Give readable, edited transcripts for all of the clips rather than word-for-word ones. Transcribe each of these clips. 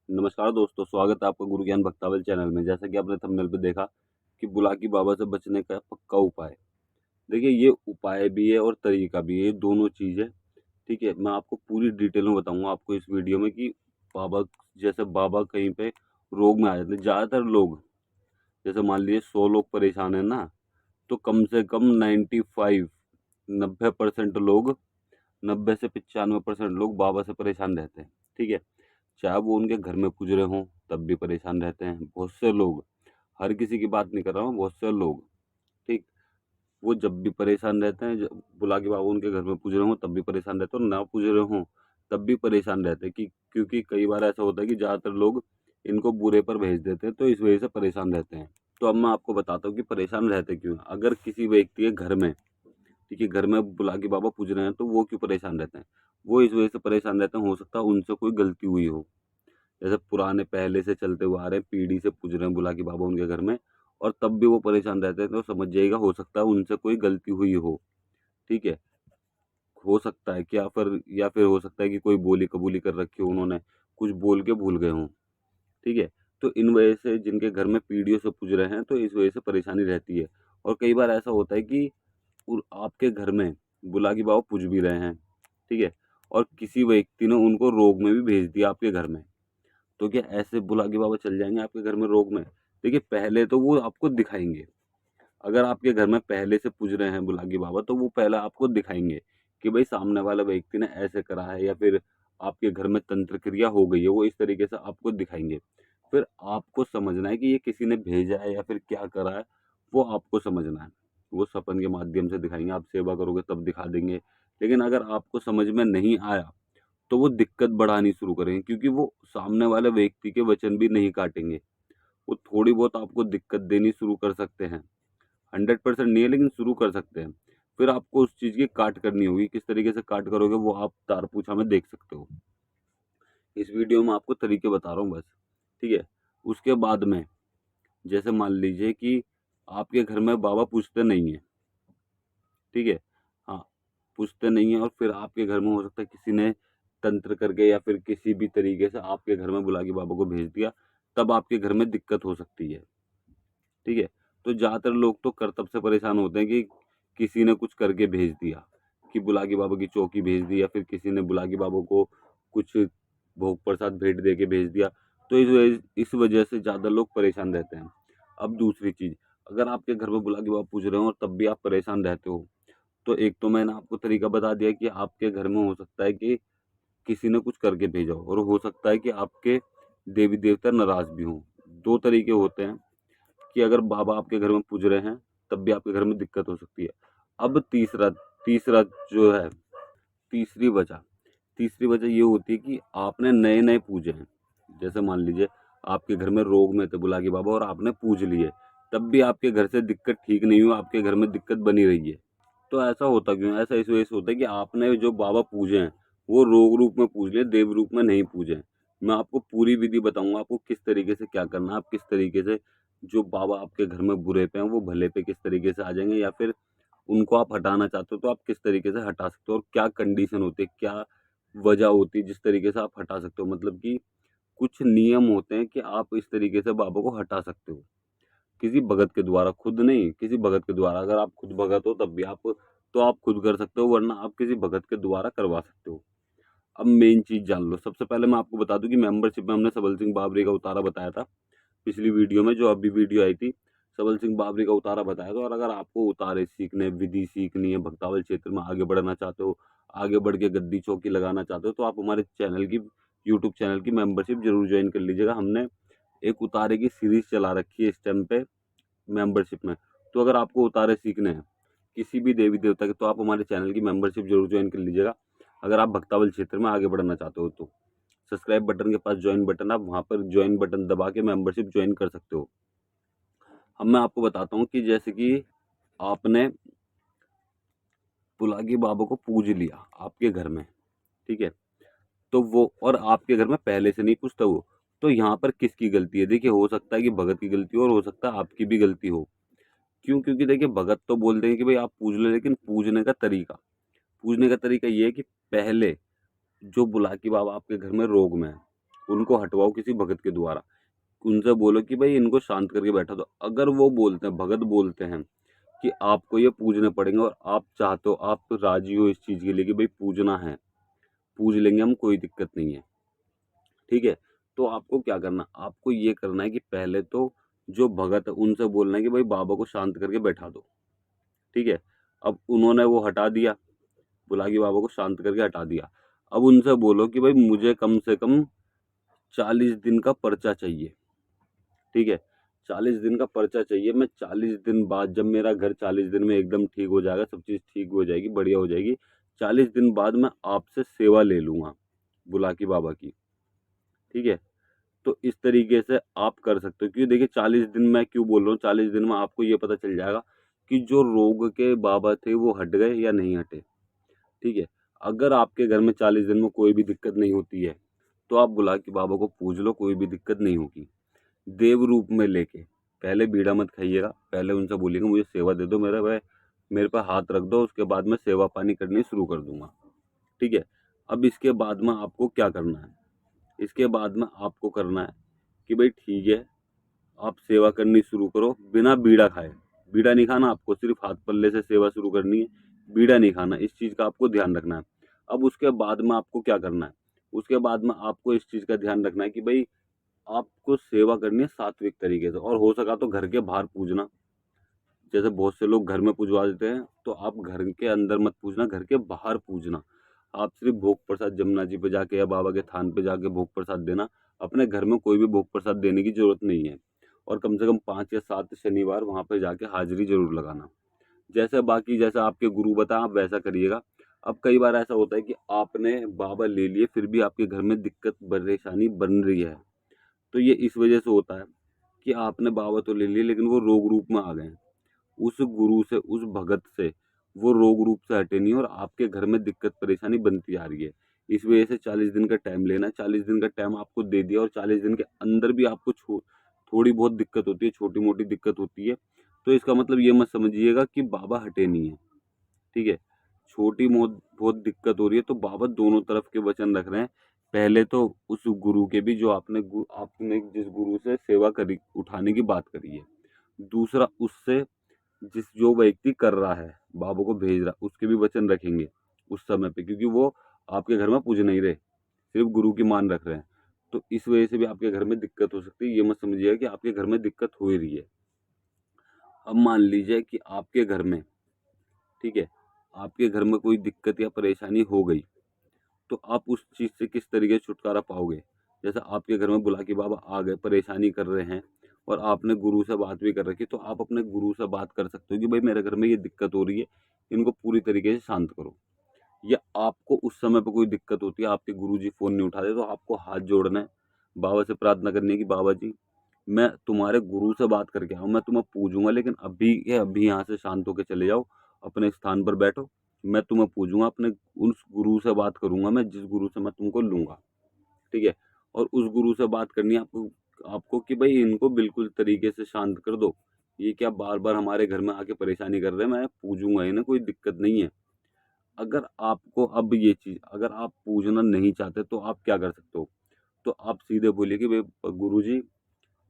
नमस्कार दोस्तों, स्वागत है आपका गुरु ज्ञान भक्तावल चैनल में। जैसा कि आपने थंबनेल पे देखा कि बुलाकी बाबा से बचने का पक्का उपाय। देखिए, ये उपाय भी है और तरीका भी है, ये दोनों चीज़ है, ठीक है? मैं आपको पूरी डिटेल में बताऊँगा आपको इस वीडियो में कि बाबा जैसे बाबा कहीं पे रोग में आ जाते हैं। ज़्यादातर लोग, जैसे मान लीजिए 100 लोग परेशान हैं ना, तो कम से कम 95 90% लोग, 90 से 95% लोग बाबा से परेशान रहते हैं, ठीक है? चाहे वो उनके घर में पूज रहे हों, तब भी परेशान रहते हैं। बहुत से लोग, हर किसी की बात नहीं कर रहा हूँ, बहुत से लोग, ठीक? वो जब भी परेशान रहते हैं, जब बुला के बाबा उनके घर में पूज रहे हों, तब भी परेशान रहते हैं, और ना पूज रहे हों, तब भी परेशान रहते हैं कि क्योंकि कई बार ऐसा होता है कि ज़्यादातर लोग इनको बुरे पर भेज देते हैं, तो इस वजह से परेशान रहते हैं। तो अब मैं आपको बताता हूँ कि परेशान रहते क्यों हैं। अगर किसी व्यक्ति के घर में, देखिए घर में बुला के बाबा पूज रहे हैं, तो वो क्यों परेशान रहते हैं? वो इस वजह से परेशान रहते हैं, हो सकता है उनसे कोई गलती हुई हो। जैसे पुराने पहले से चलते हुए आ रहे हैं, पीढ़ी से पूज रहे हैं बुला के बाबा उनके घर में, और तब भी वो परेशान रहते हैं, तो समझ जाइएगा हो सकता है उनसे कोई गलती हुई हो, ठीक है? हो सकता है कि या फिर हो सकता है कि कोई बोली-कबूली कर रखी हो उन्होंने, कुछ बोल के भूल गए हों, ठीक है? तो इन वजह से जिनके घर में पीढ़ियों से पूज रहे हैं, तो इस वजह से परेशानी रहती है। और कई बार ऐसा होता है कि आपके घर में बुला के बाबा पूज भी रहे हैं, ठीक है? और किसी व्यक्ति ने उनको रोग में भी भेज दिया आपके घर में। तो क्या ऐसे बुला के बाबा चल जाएँगे आपके घर में रोग में? देखिए, पहले तो वो आपको दिखाएँगे। अगर आपके घर में पहले से पूज रहे हैं बुलाकी बाबा, तो वो पहले आपको दिखाएँगे कि भई सामने वाला व्यक्ति ने ऐसे करा है, या फिर आपके घर में तंत्र क्रिया हो गई है, वो इस तरीके से आपको दिखाएँगे। फिर आपको समझना है कि ये किसी ने भेजा है या फिर क्या करा है, वो आपको समझना है। वो सपन के माध्यम से दिखाएँगे, आप सेवा करोगे तब दिखा देंगे। लेकिन अगर आपको समझ में नहीं आया, तो वो दिक्कत बढ़ानी शुरू करेंगे, क्योंकि वो सामने वाले व्यक्ति के वचन भी नहीं काटेंगे। वो थोड़ी बहुत आपको दिक्कत देनी शुरू कर सकते हैं। 100% नहीं है, लेकिन शुरू कर सकते हैं। फिर आपको उस चीज़ की काट करनी होगी। किस तरीके से काट करोगे, वो आप तार पूछा में देख सकते हो। इस वीडियो में आपको तरीके बता रहा हूँ बस, ठीक है? उसके बाद में, जैसे मान लीजिए कि आपके घर में बाबा पूछते नहीं हैं, ठीक है? हाँ, पूछते नहीं हैं, और फिर आपके घर में हो सकता है किसी ने तंत्र करके या फिर किसी भी तरीके से आपके घर में बुला के बाबा को भेज दिया, तब आपके घर में दिक्कत हो सकती है, ठीक है? तो ज़्यादातर लोग तो करतब से परेशान होते हैं कि किसी ने कुछ करके भेज दिया, कि बुला के बाबा की चौकी भेज दी, या फिर किसी ने बुला के बाबा को कुछ भोग प्रसाद भेंट दे के भेज दिया, तो इस वजह से ज़्यादा लोग परेशान रहते हैं। अब दूसरी चीज़, अगर आपके घर में बुला के बाबा पूज रहे हो और तब भी आप परेशान रहते हो, तो एक तो मैंने आपको तरीका बता दिया कि आपके घर में हो सकता है कि किसी ने कुछ करके भेजा हो, और हो सकता है कि आपके देवी-देवता नाराज़ भी हों। 2 तरीके होते हैं कि अगर बाबा आपके घर में पूज रहे हैं, तब भी आपके घर में दिक्कत हो सकती है। अब तीसरा तीसरा जो है, तीसरी वजह तीसरी वजह ये होती है कि आपने नए-नए पूजे हैं। जैसे मान लीजिए आपके घर में रोग में थे बुला के बाबा, और आपने पूज लिए, तब भी आपके घर से दिक्कत ठीक नहीं हुई, आपके घर में दिक्कत बनी रही है। तो ऐसा होता क्यों है? ऐसा इस वजह से होता है कि आपने जो बाबा पूजे हैं, वो रोग रूप में पूज लिए, देव रूप में नहीं पूजे हैं। मैं आपको पूरी विधि बताऊँगा, आपको किस तरीके से क्या करना है, आप किस तरीके से जो बाबा आपके घर में बुरे पे हैं, वो भले पे किस तरीके से आ जाएँगे, या फिर उनको आप हटाना चाहते हो, तो आप किस तरीके से हटा सकते हो, और क्या कंडीशन होती है, क्या वजह होती है जिस तरीके से आप हटा सकते हो। मतलब कि कुछ नियम होते हैं कि आप इस तरीके से बाबा को हटा सकते हो। किसी भगत के द्वारा, खुद नहीं, किसी भगत के द्वारा। अगर आप खुद भगत हो तब भी आप खुद कर सकते हो, वरना आप किसी भगत के द्वारा करवा सकते हो। अब मेन चीज़ जान लो। सबसे पहले मैं आपको बता दूँ कि मेंबरशिप में हमने सबल सिंह बाबरी का उतारा बताया था। पिछली वीडियो में, जो अभी वीडियो आई थी, सबल सिंह बाबरी का उतारा बताया था। और अगर आपको उतारे सीखने, विधि सीखनी है, भक्तावल क्षेत्र में आगे बढ़ना चाहते हो, आगे बढ़ के गद्दी चौकी लगाना चाहते हो, तो आप हमारे चैनल की, यूट्यूब चैनल की मेंबरशिप ज़रूर जॉइन कर लीजिएगा। हमने एक उतारे की सीरीज़ चला रखी है इस टाइम पे मेंबरशिप में। तो अगर आपको उतारे सीखने हैं किसी भी देवी देवता के, तो आप हमारे चैनल की मेंबरशिप जरूर ज्वाइन कर लीजिएगा। अगर आप भक्तावल क्षेत्र में आगे बढ़ना चाहते हो तो सब्सक्राइब बटन के पास ज्वाइन बटन, आप वहां पर ज्वाइन बटन दबा के मेंबरशिप ज्वाइन कर सकते हो। अब मैं आपको बताता हूँ कि जैसे कि आपने पुलागी बाबा को पूज लिया आपके घर में, ठीक है? तो वो, और आपके घर में पहले से नहीं पूछता वो, तो यहाँ पर किसकी गलती है? देखिए, हो सकता है कि भगत की गलती हो, और हो सकता है आपकी भी गलती हो। क्यों? क्योंकि देखिए, भगत तो बोल देंगे कि भाई आप पूज लो, लेकिन पूजने का तरीका ये है कि पहले जो बुलाकी बाबा आपके घर में रोग में है, उनको हटवाओ किसी भगत के द्वारा। उनसे बोलो कि भाई इनको शांत करके बैठा दो। अगर वो बोलते हैं, भगत बोलते हैं कि आपको ये पूजने पड़ेंगे और आप चाहते हो, आप राजी हो इस चीज़ के लिए कि भाई पूजना है, पूज लेंगे हम, कोई दिक्कत नहीं है, ठीक है। तो आपको क्या करना, आपको ये करना है कि पहले तो जो भगत है उनसे बोलना है कि भाई बाबा को शांत करके बैठा दो, ठीक है। अब उन्होंने वो हटा दिया, बुलाकी बाबा को शांत करके हटा दिया। अब उनसे बोलो कि भाई मुझे कम से कम 40 दिन का पर्चा चाहिए, ठीक है। 40 दिन का पर्चा चाहिए। मैं 40 दिन बाद, जब मेरा घर 40 दिन में एकदम ठीक हो जाएगा, सब चीज़ ठीक हो जाएगी, बढ़िया हो जाएगी, 40 दिन बाद मैं आपसे सेवा ले लूँगा बुलाकी बाबा की, ठीक है। तो इस तरीके से आप कर सकते हो, क्योंकि देखिए 40 दिन मैं क्यों बोल रहा हूँ, 40 दिन में आपको ये पता चल जाएगा कि जो रोग के बाबा थे वो हट गए या नहीं हटे, ठीक है। अगर आपके घर में 40 दिन में कोई भी दिक्कत नहीं होती है, तो आप बुलाकी बाबा को पूज लो, कोई भी दिक्कत नहीं होगी। देव रूप में लेके, पहले बीड़ा मत खाइएगा, पहले उनसे बोलिएगा मुझे सेवा दे दो, मेरे पे हाथ रख दो, उसके बाद मैं सेवा पानी करनी शुरू कर दूंगा, ठीक है। अब इसके बाद में आपको क्या करना है, इसके बाद में आपको करना है कि भाई ठीक है, आप सेवा करनी शुरू करो बिना बीड़ा खाए। बीड़ा नहीं खाना आपको, सिर्फ हाथ पल्ले से सेवा शुरू करनी है, बीड़ा नहीं खाना, इस चीज़ का आपको ध्यान रखना है। अब उसके बाद में आपको क्या करना है, उसके बाद में आपको इस चीज़ का ध्यान रखना है कि भाई आपको सेवा करनी है सात्विक तरीके से, और हो सका तो घर के बाहर पूजना। जैसे बहुत से लोग घर में पूजवा देते हैं, तो आप घर के अंदर मत पूजना, घर के बाहर पूजना। आप सिर्फ भोग प्रसाद जमुना जी पे जाके या बाबा के थान पे जाके भोग प्रसाद देना। अपने घर में कोई भी भोग प्रसाद देने की जरूरत नहीं है। और कम से कम 5 या 7 शनिवार वहाँ पे जाके हाजिरी जरूर लगाना। जैसे बाकी जैसा आपके गुरु बताएं आप वैसा करिएगा। अब कई बार ऐसा होता है कि आपने बाबा ले लिए, फिर भी आपके घर में दिक्कत परेशानी बन रही है, तो ये इस वजह से होता है कि आपने बाबा तो ले लिए लेकिन वो रोग रूप में आ गए हैं। उस गुरु से, उस भगत से वो रोग रूप से हटे नहीं, और आपके घर में दिक्कत परेशानी बनती आ रही है। इस वजह से 40 दिन का टाइम लेना है। 40 दिन का टाइम आपको दे दिया, और 40 दिन के अंदर भी आपको थोड़ी बहुत दिक्कत होती है, छोटी मोटी दिक्कत होती है, तो इसका मतलब ये मत समझिएगा कि बाबा हटे नहीं है, ठीक है। छोटी बहुत दिक्कत हो रही है, तो बाबा दोनों तरफ के वचन रख रहे हैं। पहले तो उस गुरु के भी, जो आपने जिस गुरु से सेवा करी, उठाने की बात करी है। दूसरा, उससे जो व्यक्ति कर रहा है, बाबा को भेज रहा है, उसके भी वचन रखेंगे उस समय पे, क्योंकि वो आपके घर में पूज नहीं रहे, सिर्फ गुरु की मान रख रहे हैं। तो इस वजह से भी आपके घर में दिक्कत हो सकती है। ये मत समझिएगा कि आपके घर में दिक्कत हो ही रही है। अब मान लीजिए कि आपके घर में, ठीक है, आपके घर में कोई दिक्कत या परेशानी हो गई, तो आप उस चीज़ से किस तरीके से छुटकारा पाओगे। जैसे आपके घर में बुलाकी बाबा आ गए, परेशानी कर रहे हैं, और आपने गुरु से बात भी कर रखी, तो आप अपने गुरु से बात कर सकते हो कि भाई मेरे घर में ये दिक्कत हो रही है, इनको पूरी तरीके से शांत करो। या आपको उस समय पर कोई दिक्कत होती है, आपके गुरु जी फ़ोन नहीं उठाते, तो आपको हाथ जोड़ना है, बाबा से प्रार्थना करनी है कि बाबा जी, मैं तुम्हारे गुरु से बात करके आऊँ, मैं तुम्हें पूजूंगा, लेकिन अभी के अभी यहाँ से शांत होकर चले जाओ, अपने स्थान पर बैठो, मैं तुम्हें पूजूंगा, अपने उस गुरु से बात करूंगा, मैं जिस गुरु से मैं तुमको लूंगा, ठीक है। और उस गुरु से बात करनी है आपको, कि भाई इनको बिल्कुल तरीके से शांत कर दो, ये क्या बार बार हमारे घर में आके परेशानी कर रहे हैं, मैं पूजूंगा इन्हें, कोई दिक्कत नहीं है। अगर आपको अब ये चीज़, अगर आप पूजना नहीं चाहते, तो आप क्या कर सकते हो, तो आप सीधे बोलिए कि भाई गुरु जी,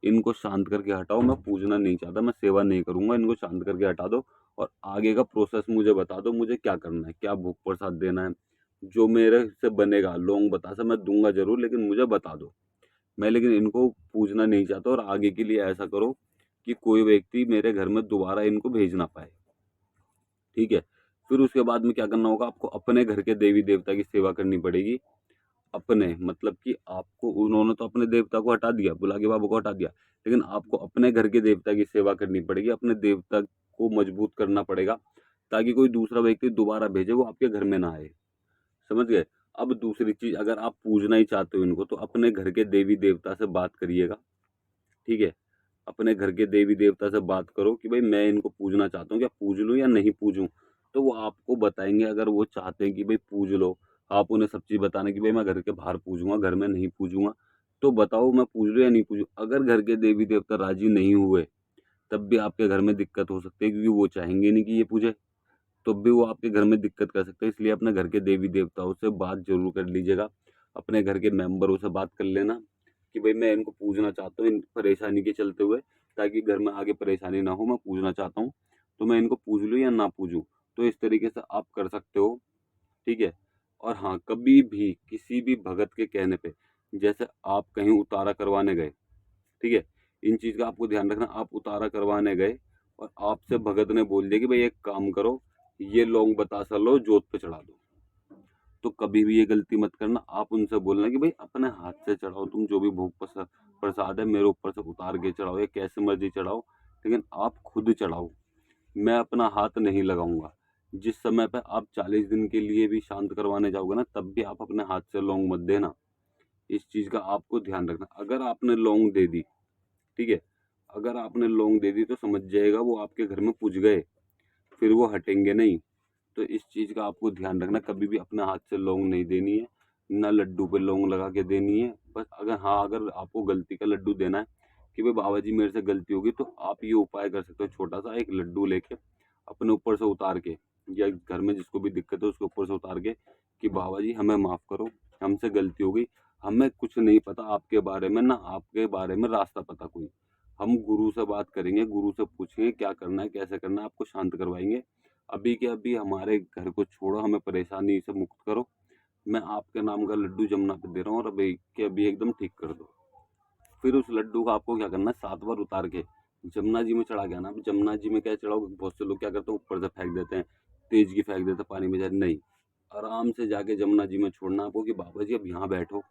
इनको शांत करके हटाओ, मैं पूजना नहीं चाहता, मैं सेवा नहीं करूंगा, इनको शांत करके हटा दो, और आगे का प्रोसेस मुझे बता दो, मुझे क्या करना है, क्या भोग प्रसाद देना है, जो मेरे से बनेगा, लौंग बतासा मैं दूंगा जरूर, लेकिन मुझे बता दो। मैं लेकिन इनको पूजना नहीं चाहता, और आगे के लिए ऐसा करो कि कोई व्यक्ति मेरे घर में दोबारा इनको भेज ना पाए, ठीक है। फिर उसके बाद में क्या करना होगा, आपको अपने घर के देवी देवता की सेवा करनी पड़ेगी। अपने मतलब कि आपको, उन्होंने तो अपने देवता को हटा दिया, बुलाके बाबा को हटा दिया, लेकिन आपको अपने घर के देवता की सेवा करनी पड़ेगी। अपने देवता को मजबूत करना पड़ेगा, ताकि कोई दूसरा व्यक्ति दोबारा भेजे वो आपके घर में ना आए, समझ गए। अब दूसरी चीज, अगर आप पूजना ही चाहते हो इनको, तो अपने घर के देवी देवता से बात करिएगा, ठीक है। अपने घर के देवी देवता से बात करो कि भाई मैं इनको पूजना चाहता हूँ, क्या पूज लूँ या नहीं पूजूं, तो वो आपको बताएंगे। अगर वो चाहते हैं कि भाई पूज लो, आप उन्हें सब चीज़ बताने कि भाई मैं घर के बाहर पूजूंगा, घर में नहीं पूजूंगा, तो बताओ मैं पूज लूँ या नहीं पूजूं। अगर घर के देवी देवता राजी नहीं हुए, तब भी आपके घर में दिक्कत हो सकती है, क्योंकि वो चाहेंगे नहीं कि ये पूजे, तब भी वो आपके घर में दिक्कत कर सकते हैं। इसलिए अपने घर के देवी देवताओं से बात जरूर कर लीजिएगा। अपने घर के मेंबरों से बात कर लेना कि भाई मैं इनको पूजना चाहता हूँ इन परेशानी के चलते हुए, ताकि घर में आगे परेशानी ना हो, मैं पूजना चाहता हूँ, तो मैं इनको पूज लूँ या ना पूजूँ। तो इस तरीके से आप कर सकते हो, ठीक है? और हाँ, कभी भी किसी भी भगत के कहने पे, जैसे आप कहीं उतारा करवाने गए, ठीक है? इन चीज़ का आपको ध्यान रखना, आप उतारा करवाने गए और आपसे भगत ने बोल दिया कि भाई एक काम करो, ये लौंग बतासा लो, जोत पे चढ़ा दो। तो कभी भी ये गलती मत करना। आप उनसे बोलना कि भाई अपने हाथ से चढ़ाओ, तुम जो भी भोग प्रसाद है मेरे ऊपर से उतार के चढ़ाओ या कैसे मर्जी चढ़ाओ, लेकिन आप खुद चढ़ाओ, मैं अपना हाथ नहीं लगाऊंगा। जिस समय पे आप 40 दिन के लिए भी शांत करवाने जाओगे ना, तब भी आप अपने हाथ से लौंग मत देना। इस चीज का आपको ध्यान रखना। अगर आपने लौंग दे दी, ठीक है, अगर आपने लौंग दे दी तो समझ जाएगा वो आपके घर में पुज गए, फिर वो हटेंगे नहीं। तो इस चीज का आपको ध्यान रखना, कभी भी अपने हाथ से लौंग नहीं देनी है, ना लड्डू पे लौंग लगा के देनी है। बस अगर हाँ, अगर आपको गलती का लड्डू देना है कि भाई बाबा जी मेरे से गलती होगी, तो आप ये उपाय कर सकते हो, छोटा सा एक लड्डू लेके अपने ऊपर से उतार के, या घर में जिसको भी दिक्कत है उसके ऊपर से उतार के कि बाबा जी हमें माफ करो, हमसे गलती हो गई, हमें कुछ नहीं पता आपके बारे में, ना आपके बारे में रास्ता पता कोई, हम गुरु से बात करेंगे, गुरु से पूछेंगे क्या करना है कैसे करना है, आपको शांत करवाएंगे। अभी के अभी हमारे घर को छोड़ो, हमें परेशानी से मुक्त करो, मैं आपके नाम का लड्डू जमुना पे दे रहा हूँ और अभी के अभी एकदम ठीक कर दो। फिर उस लड्डू को आपको क्या करना है, 7 बार उतार के जमुना जी में चढ़ा के आना। अब जमुना जी में क्या चढ़ाओगे, बहुत से लोग क्या करते हैं ऊपर से फेंक देते हैं, तेज की फेंक देते हैं पानी में, जाए नहीं, आराम से जाके जमुना जी में छोड़ना आपको कि बाबा जी अब यहाँ बैठो,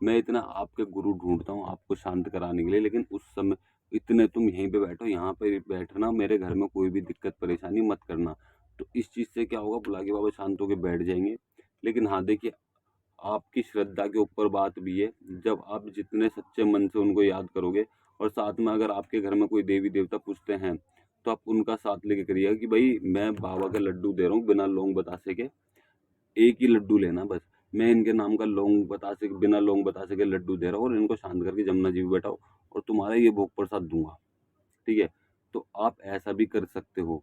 मैं इतना आपके गुरु ढूंढता हूँ आपको शांत कराने के लिए, लेकिन उस समय इतने तुम यहीं पे बैठो, यहाँ पे बैठना, मेरे घर में कोई भी दिक्कत परेशानी मत करना। तो इस चीज़ से क्या होगा, बुला के बाबा शांत होकर बैठ जाएंगे। लेकिन हाँ देखिए, आपकी श्रद्धा के ऊपर बात भी है, जब आप जितने सच्चे मन से उनको याद करोगे, और साथ में अगर आपके घर में कोई देवी देवता पूछते हैं, तो आप उनका साथ लेके करिएगा कि भाई मैं बाबा का लड्डू दे रहा हूँ बिना लौंग बतासे के, एक ही लड्डू लेना बस, मैं इनके नाम का लौंग बतासे बिना लौंग बतासे के लड्डू दे रहा हूँ और इनको शांत करके जमुना जी में बैठाओ और तुम्हारा ये भोग प्रसाद दूंगा, ठीक है? तो आप ऐसा भी कर सकते हो,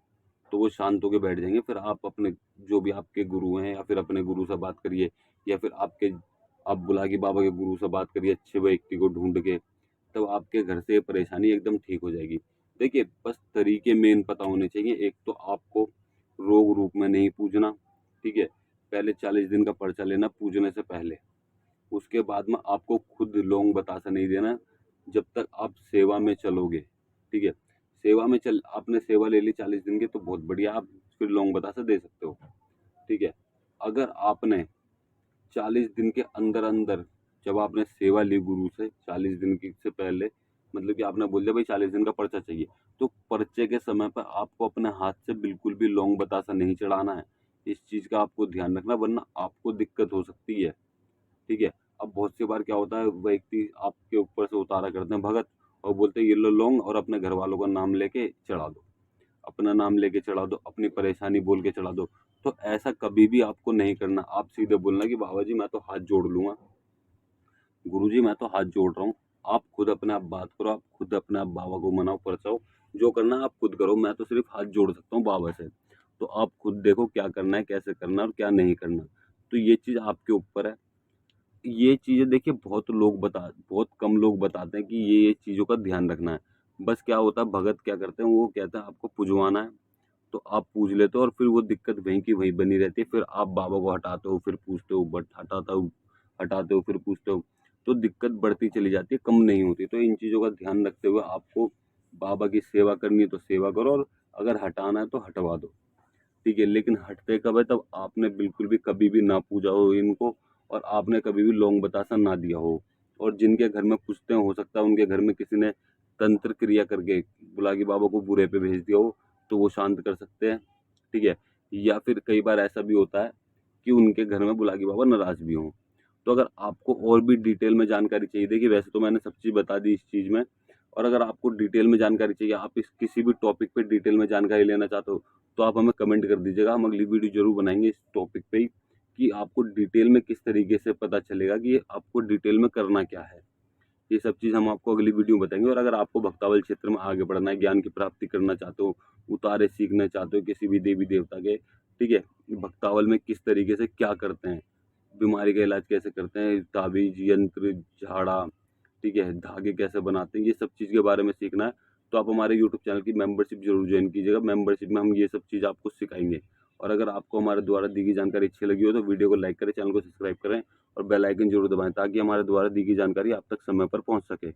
तो वो शांत होकर बैठ जाएंगे। फिर आप अपने जो भी आपके गुरु हैं, या फिर अपने गुरु से बात करिए, या फिर आप बुला के बाबा के गुरु से बात करिए अच्छे व्यक्ति को ढूंढ के, तब आपके घर से परेशानी एकदम ठीक हो जाएगी। देखिए, बस तरीके मेन पता होने चाहिए। एक तो आपको रोग रूप में नहीं पूजना, ठीक है, पहले 40 दिन का पर्चा लेना पूजने से पहले। उसके बाद में आपको खुद लौंग बतासा नहीं देना जब तक आप सेवा में चलोगे, ठीक है? सेवा में चल आपने सेवा ले ली 40 दिन की, तो बहुत बढ़िया, आप फिर लौंग बतासा दे सकते हो, ठीक है? अगर आपने 40 दिन के अंदर अंदर, जब आपने सेवा ली गुरु से 40 दिन की से पहले, मतलब कि आपने बोल दिया भाई 40 दिन का पर्चा चाहिए, तो पर्चे के समय पर आपको अपने हाथ से बिल्कुल भी लौंग बतासा नहीं चढ़ाना है। इस चीज का आपको ध्यान रखना, वरना आपको दिक्कत हो सकती है, ठीक है? अब बहुत सी बार क्या होता है, व्यक्ति आपके ऊपर से उतारा करते हैं भगत, और बोलते हैं ये लो लौंग और अपने घर वालों का नाम लेके चढ़ा दो, अपना नाम लेके चढ़ा दो, अपनी परेशानी बोल के चढ़ा दो। तो ऐसा कभी भी आपको नहीं करना। आप सीधे बोलना कि बाबा जी मैं तो हाथ जोड़ लूंगा, गुरु जी मैं तो हाथ जोड़ रहा हूँ, आप खुद अपने आप बात करो, आप खुद अपने आप बाबा को मनाओ, परचाओ, जो करना है आप खुद करो, मैं तो सिर्फ हाथ जोड़ सकता हूँ बाबा से। तो आप खुद देखो क्या करना है, कैसे करना है और क्या नहीं करना। तो ये चीज़ आपके ऊपर है। ये चीज़ें देखिए, बहुत कम लोग बताते हैं कि ये चीज़ों का ध्यान रखना है। बस क्या होता है, भगत क्या करते हैं, वो कहते हैं आपको पुजवाना है, तो आप पूज लेते हो और फिर वो दिक्कत वहीं की वहीं बनी रहती है। फिर आप बाबा को हटाते हो, फिर पूछते हो, बट हटाते हो फिर पूछते हो, तो दिक्कत बढ़ती चली जाती है, कम नहीं होती। तो इन चीज़ों का ध्यान रखते हुए आपको बाबा की सेवा करनी है तो सेवा करो, और अगर हटाना है तो हटवा दो, ठीक है? लेकिन हटते कब है, तब आपने बिल्कुल भी कभी भी ना पूजा हो इनको, और आपने कभी भी लौंग बतासा ना दिया हो। और जिनके घर में पूछते हैं, हो सकता है उनके घर में किसी ने तंत्र क्रिया करके बुलाकी बाबा को बुरे पे भेज दिया हो, तो वो शांत कर सकते हैं, ठीक है? या फिर कई बार ऐसा भी होता है कि उनके घर में बुलाकी बाबा नाराज भी हों। तो अगर आपको और भी डिटेल में जानकारी चाहिए, देखिए वैसे तो मैंने सब चीज़ बता दी इस चीज़ में, और अगर आपको डिटेल में जानकारी चाहिए, आप इस किसी भी टॉपिक पे डिटेल में जानकारी लेना चाहते हो, तो आप हमें कमेंट कर दीजिएगा। हम अगली वीडियो जरूर बनाएंगे इस टॉपिक पे ही, कि आपको डिटेल में किस तरीके से पता चलेगा कि आपको डिटेल में करना क्या है। ये सब चीज़ हम आपको अगली वीडियो में बताएंगे। और अगर आपको भक्तावल क्षेत्र में आगे बढ़ना है, ज्ञान की प्राप्ति करना चाहते हो, उतारे सीखना चाहते हो किसी भी देवी देवता के, ठीक है, भक्तावल में किस तरीके से क्या करते हैं, बीमारी का इलाज कैसे करते हैं, ताबीज़, यंत्र, झाड़ा, ठीक है, धागे कैसे बनाते हैं, ये सब चीज़ के बारे में सीखना है, तो आप हमारे यूट्यूब चैनल की मेंबरशिप ज़रूर जॉइन कीजिएगा। मेंबरशिप में हम ये सब चीज़ आपको सिखाएँगे। और अगर आपको हमारे द्वारा दी गई जानकारी अच्छी लगी हो तो वीडियो को लाइक करें, चैनल को सब्सक्राइब करें और बेल आइकन ज़रूर दबाएँ ताकि हमारे द्वारा दी गई जानकारी आप तक समय पर पहुँच सके।